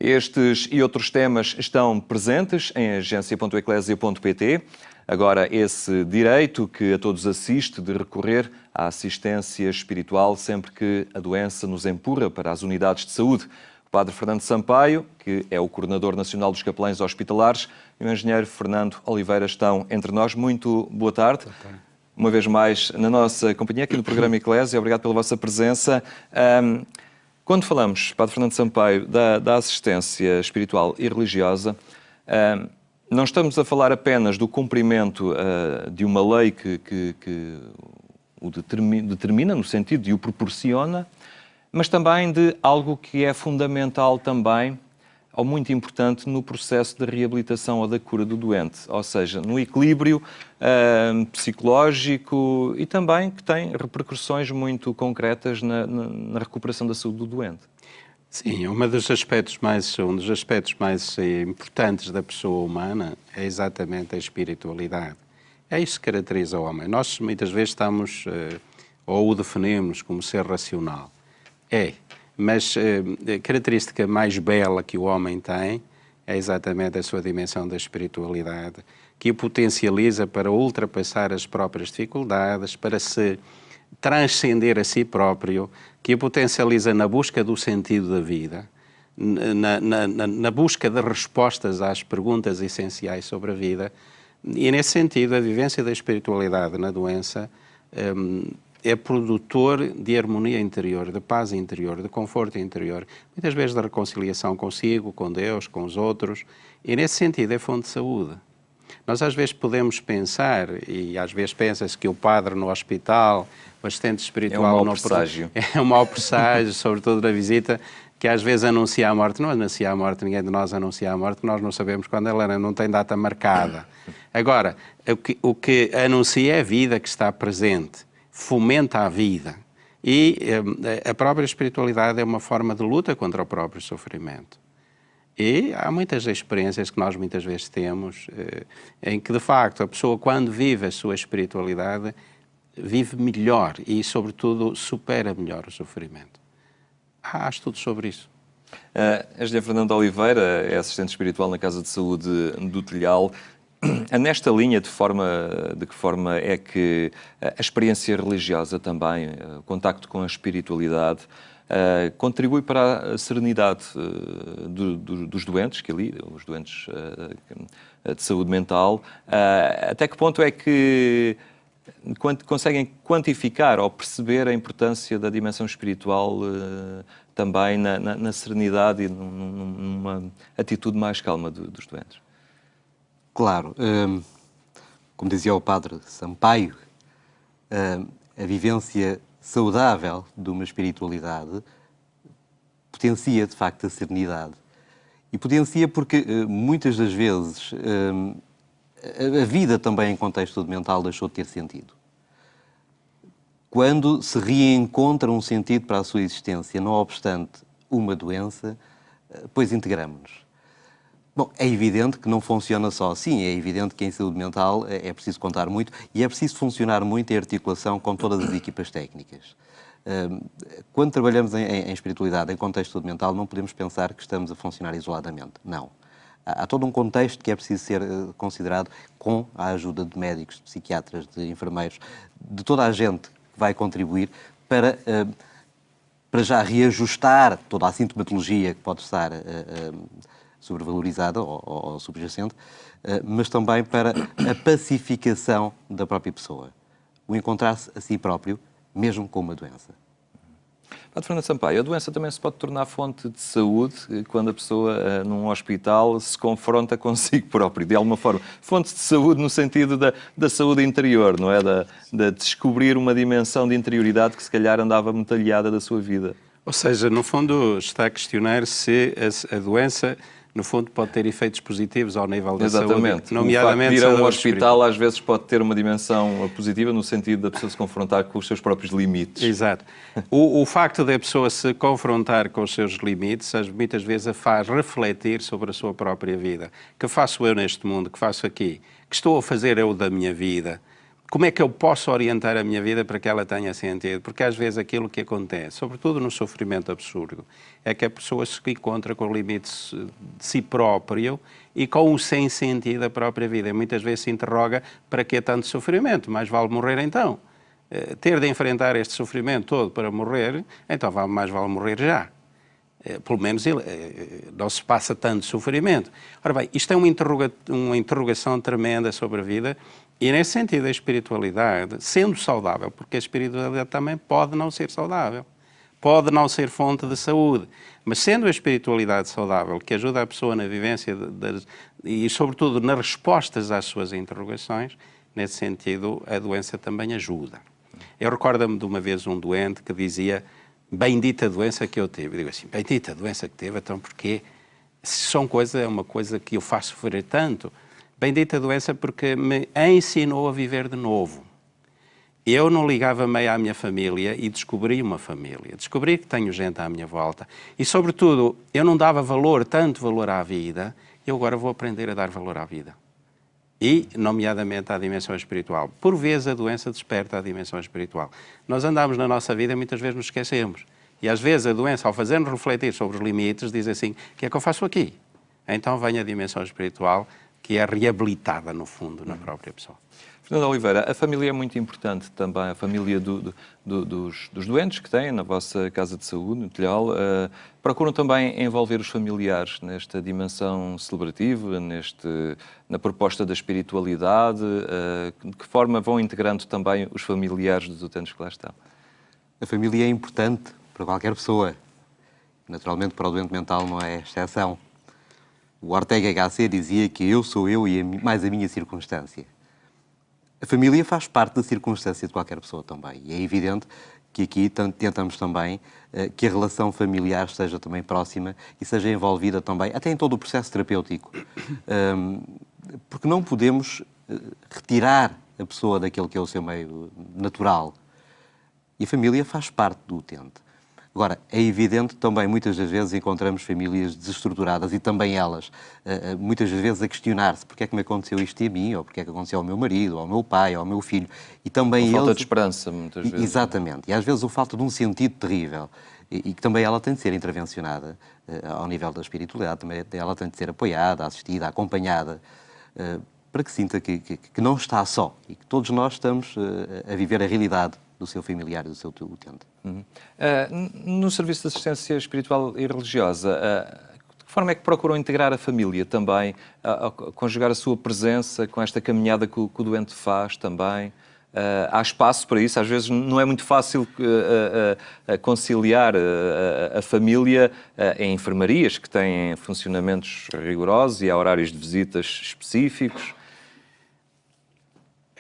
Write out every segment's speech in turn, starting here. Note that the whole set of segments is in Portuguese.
Estes e outros temas estão presentes em agência.eclesia.pt. Agora, esse direito que a todos assiste de recorrer à assistência espiritual sempre que a doença nos empurra para as unidades de saúde. O Padre Fernando Sampaio, que é o Coordenador Nacional dos Capelães Hospitalares, e o Engenheiro Fernando Oliveira estão entre nós. Muito boa tarde. Boa tarde. Uma vez mais na nossa companhia aqui no programa Eclésia. Obrigado pela vossa presença. Quando falamos, Padre Fernando Sampaio, da assistência espiritual e religiosa, não estamos a falar apenas do cumprimento de uma lei que o determina, no sentido de o proporciona, mas também de algo que é fundamental também, ou muito importante, no processo de reabilitação ou da cura do doente, ou seja, no equilíbrio psicológico e também que tem repercussões muito concretas na recuperação da saúde do doente. Sim, um dos aspectos mais importantes da pessoa humana é exatamente a espiritualidade. É isso que caracteriza o homem. Nós muitas vezes estamos, ou o definimos como ser racional. Mas a característica mais bela que o homem tem é exatamente a sua dimensão da espiritualidade, que o potencializa para ultrapassar as próprias dificuldades, para se transcender a si próprio, que o potencializa na busca do sentido da vida, na busca de respostas às perguntas essenciais sobre a vida. E, nesse sentido, a vivência da espiritualidade na doença é produtor de harmonia interior, de paz interior, de conforto interior, muitas vezes de reconciliação consigo, com Deus, com os outros, e nesse sentido é fonte de saúde. Nós às vezes podemos pensar, e às vezes pensa-se que o padre no hospital, o assistente espiritual... É um mau presságio. É um mau presságio, sobretudo na visita, que às vezes anuncia a morte. Não anuncia a morte, ninguém de nós anuncia a morte, nós não sabemos quando ela não tem data marcada. Agora, o que anuncia é a vida que está presente, fomenta a vida. E a própria espiritualidade é uma forma de luta contra o próprio sofrimento. E há muitas experiências que nós muitas vezes temos em que, de facto, a pessoa, quando vive a sua espiritualidade, vive melhor e, sobretudo, supera melhor o sofrimento. Há estudos sobre isso. A Engenheira Fernando Oliveira é assistente espiritual na Casa de Saúde do Telhal. Nesta linha, de que forma é que a experiência religiosa também, o contacto com a espiritualidade, contribui para a serenidade dos doentes, os doentes de saúde mental? Até que ponto é que conseguem quantificar ou perceber a importância da dimensão espiritual também na serenidade e numa atitude mais calma dos doentes? Claro, como dizia o Padre Sampaio, a vivência saudável de uma espiritualidade potencia, de facto, a serenidade. E potencia porque, muitas das vezes, a vida também em contexto mental deixou de ter sentido. Quando se reencontra um sentido para a sua existência, não obstante uma doença, pois integramos-nos. Bom, é evidente que não funciona só assim, é evidente que em saúde mental é preciso contar muito e é preciso funcionar muito em articulação com todas as equipas técnicas. Quando trabalhamos em espiritualidade, em contexto de saúde mental, não podemos pensar que estamos a funcionar isoladamente. Não. Há todo um contexto que é preciso ser considerado com a ajuda de médicos, de psiquiatras, de enfermeiros, de toda a gente que vai contribuir para já reajustar toda a sintomatologia que pode estar sobrevalorizada ou subjacente, mas também para a pacificação da própria pessoa. O encontrar-se a si próprio, mesmo com uma doença. Padre Fernando Sampaio, a doença também se pode tornar fonte de saúde quando a pessoa, num hospital, se confronta consigo próprio, de alguma forma. Fonte de saúde no sentido da saúde interior, não é? De descobrir uma dimensão de interioridade que se calhar andava metalhada da sua vida. Ou seja, no fundo está a questionar se a doença, no fundo, pode ter efeitos positivos ao nível da saúde. Exatamente. Nomeadamente, ir a um hospital às vezes pode ter uma dimensão positiva no sentido da pessoa se confrontar com os seus próprios limites. Exato. O facto da pessoa se confrontar com os seus limites, muitas vezes a faz refletir sobre a sua própria vida. Que faço eu neste mundo? Que faço aqui? Que estou a fazer eu da minha vida? como é que eu posso orientar a minha vida para que ela tenha sentido? Porque às vezes aquilo que acontece, sobretudo no sofrimento absurdo, é que a pessoa se encontra com o limite de si próprio e com o sem sentido da própria vida. E muitas vezes se interroga: para que tanto sofrimento? Mais vale morrer então. Ter de enfrentar este sofrimento todo para morrer, então mais vale morrer já. Pelo menos não se passa tanto sofrimento. Ora bem, isto é uma interrogação tremenda sobre a vida. E, nesse sentido, a espiritualidade, sendo saudável, porque a espiritualidade também pode não ser saudável, pode não ser fonte de saúde, mas sendo a espiritualidade saudável, que ajuda a pessoa na vivência e, sobretudo, nas respostas às suas interrogações, nesse sentido, a doença também ajuda. Eu recordo-me de uma vez um doente que dizia: bendita doença que eu tive. Eu digo assim: bendita doença que teve, então porquê? Se é uma coisa que eu faço sofrer tanto. Bendita doença porque me ensinou a viver de novo. Eu não ligava meio à minha família e descobri uma família. Descobri que tenho gente à minha volta. E, sobretudo, eu não dava tanto valor à vida, e eu agora vou aprender a dar valor à vida. E, nomeadamente, à dimensão espiritual. Por vezes, a doença desperta a dimensão espiritual. Nós andamos na nossa vida e muitas vezes nos esquecemos. E, às vezes, a doença, ao fazer-nos refletir sobre os limites, diz assim: o que é que eu faço aqui? Então vem a dimensão espiritual, que é reabilitada, no fundo, na própria pessoa. Fernando Oliveira, a família é muito importante também, a família dos doentes que têm na vossa casa de saúde, no Telhal. Procuram também envolver os familiares nesta dimensão celebrativa, na proposta da espiritualidade? De que forma vão integrando também os familiares dos utentes que lá estão? A família é importante para qualquer pessoa. Naturalmente, para o doente mental não é exceção. O Ortega HC dizia que eu sou eu e mais a minha circunstância. A família faz parte da circunstância de qualquer pessoa também. E é evidente que aqui tentamos também que a relação familiar seja também próxima e seja envolvida também, até em todo o processo terapêutico. Porque não podemos retirar a pessoa daquele que é o seu meio natural. E a família faz parte do utente. Agora, é evidente também, muitas das vezes encontramos famílias desestruturadas e também elas, muitas das vezes a questionar-se: porque é que me aconteceu isto a mim, ou porque é que aconteceu ao meu marido, ao meu pai, ao meu filho. E também falta de esperança, muitas vezes. Exatamente. E às vezes a falta de um sentido terrível. E que também ela tem de ser intervencionada ao nível da espiritualidade, também ela tem de ser apoiada, assistida, acompanhada, para que sinta que não está só e que todos nós estamos a viver a realidade do seu familiar e do seu utente. No Serviço de Assistência Espiritual e Religiosa, de que forma é que procuram integrar a família também, conjugar a sua presença com esta caminhada que o doente faz também? Há espaço para isso? Às vezes não é muito fácil conciliar a família em enfermarias que têm funcionamentos rigorosos e há horários de visitas específicos.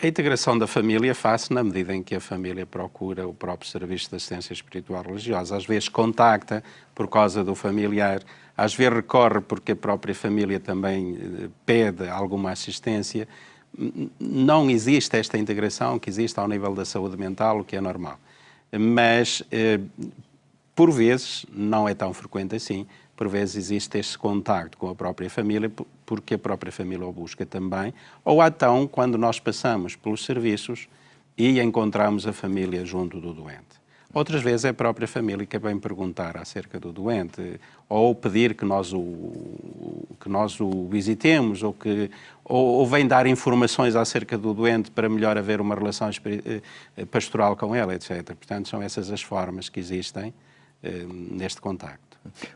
A integração da família faz-se na medida em que a família procura o próprio Serviço de Assistência Espiritual Religiosa. Às vezes contacta por causa do familiar, às vezes recorre porque a própria família também pede alguma assistência. Não existe esta integração que existe ao nível da saúde mental, o que é normal. Mas, por vezes, não é tão frequente assim, por vezes existe este contacto com a própria família, porque a própria família o busca também, ou então quando nós passamos pelos serviços e encontramos a família junto do doente. Outras vezes é a própria família que vem perguntar acerca do doente, ou pedir que nós o visitemos, ou vem dar informações acerca do doente para melhor haver uma relação pastoral com ele, etc. Portanto, são essas as formas que existem neste contacto.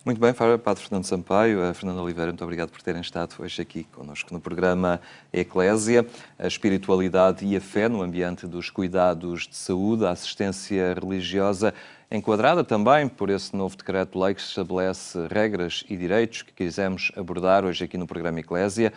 Muito bem, Padre Fernando Sampaio, Fernando Oliveira, muito obrigado por terem estado hoje aqui connosco no programa Eclésia, a espiritualidade e a fé no ambiente dos cuidados de saúde, a assistência religiosa, enquadrada também por esse novo decreto-lei que estabelece regras e direitos que quisemos abordar hoje aqui no programa Eclésia.